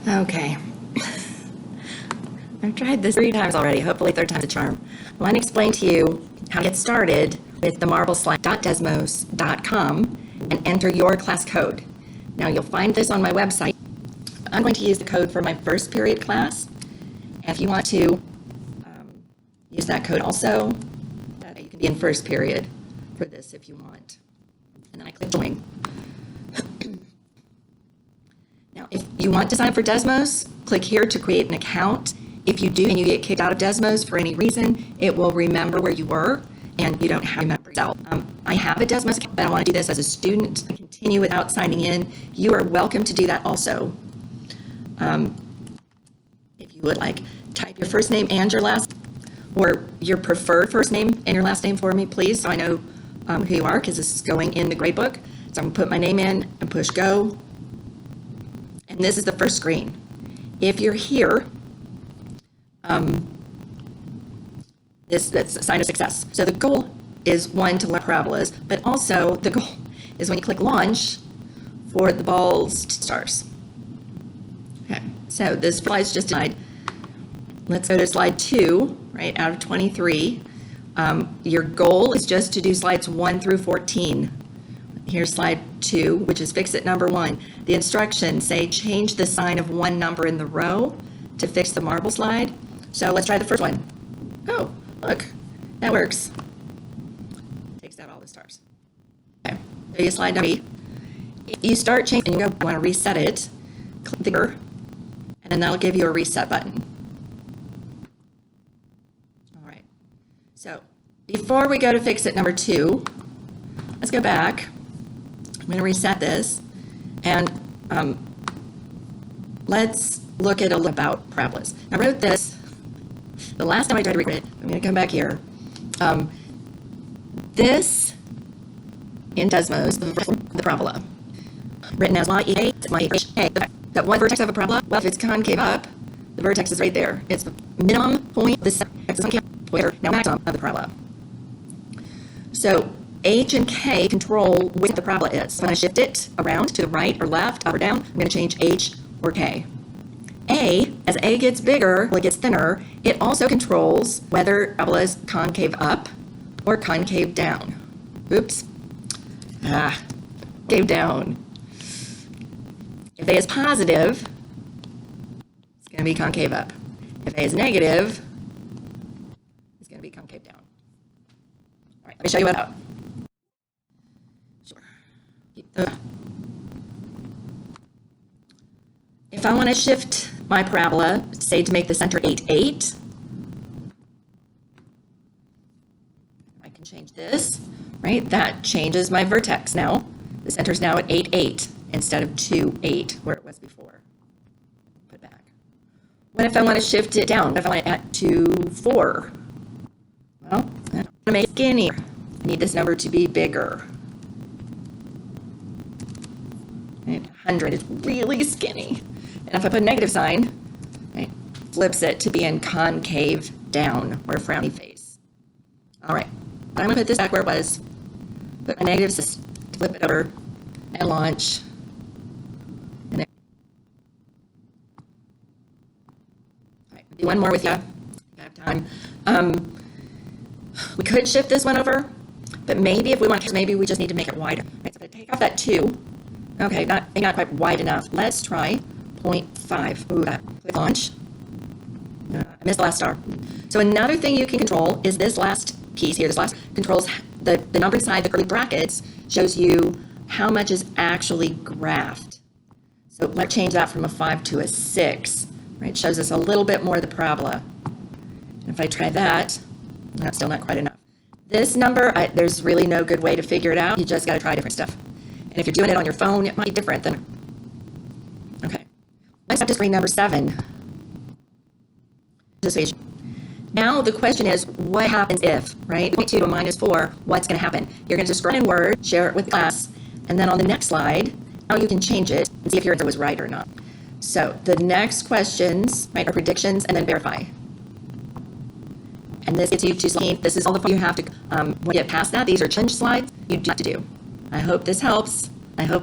Okay. I've tried this 3 times already. Hopefully third time's a charm. I want to explain to you how to get started with the marbleslides.desmos.com and enter your class code. Now you'll find this on my website. I'm going to use the code for my first period class. And if you want to use that code also, you can be in first period for this if you want. And then I click join. Now, if you want to sign up for Desmos, click here to create an account. If you do and you get kicked out of Desmos for any reason, it will remember where you were and you don't have to remember yourself. I have a Desmos account, but I want to do this as a student and continue without signing in. You are welcome to do that also. If you would like, type your first name and your last, or your preferred first name and your last name for me, please, so I know who you are, because this is going in the gradebook. So I'm going to put my name in and push go. And this is the first screen. If you're here, that's a sign of success. So the goal is one, to learn parabolas, but also the goal is when you click launch for the balls to stars. Okay, so this slide's just slide. Let's go to slide 2, right, out of 23. Your goal is just to do slides 1 through 14. Here's slide 2, which is fix it number 1. The instructions say change the sign of one number in the row to fix the marble slide. So let's try the first one. Oh, look, that works. Takes out all the stars. Okay, so you slide number 8. If you start changing and you want to reset it, click the gear, and then that'll give you a reset button. All right, so before we go to fix it number 2, let's go back. I'm going to reset this, and let's look at a little about parabolas. I wrote this the last time I tried to record it. I'm going to come back here. This in Desmos, the parabola, written as y equals y equals a. That one vertex of a parabola, well, if it's concave up, the vertex is right there. It's the minimum point, the concave point, now maximum of the parabola. So H and K control which the parabola is. So when I shift it around to the right or left, up or down, I'm going to change H or K. A, as A gets bigger, well, it gets thinner, it also controls whether the parabola is concave up or concave down. Oops. Concave down. If A is positive, it's going to be concave up. If A is negative, it's going to be concave down. All right, let me show you what out. If I want to shift my parabola, say to make the center 8, 8, I can change this, right? That changes my vertex now. The center is now at 8, 8 instead of 2, 8, where it was before. Put it back. What if I want to shift it down? What if I want it at 2, 4? Well, I'm going to make it skinnier. I need this number to be bigger. 100 is really skinny. And if I put a negative sign, right, flips it to be in concave down, or frowny face. All right, but I'm going to put this back where it was. Put my negatives, just flip it over, and launch. And there. All right, do one more with you. I have time. We could shift this one over, but maybe if we want to, maybe we just need to make it wider. Right, so I'm going to take off that 2. Okay, not quite wide enough. Let's try 0.5. Ooh, click launch. I missed the last star. So another thing you can control is this last piece here. This last controls the number inside the curly brackets, shows you how much is actually graphed. So let's change that from a 5 to a 6. Right, shows us a little bit more of the parabola. And if I try that, that's still not quite enough. This number, there's really no good way to figure it out. You just got to try different stuff. And if you're doing it on your phone, it might be different than. Okay. Let's up to screen number 7. Now the question is, what happens if, right? 0.2 to a -4, what's going to happen? You're going to describe it in Word, share it with class, and then on the next slide, now you can change it and see if your answer was right or not. So the next questions, right, are predictions and then verify. And this gets you to slide. This is all the you have to, when you get past that, these are challenge slides you do have to do. I hope this helps.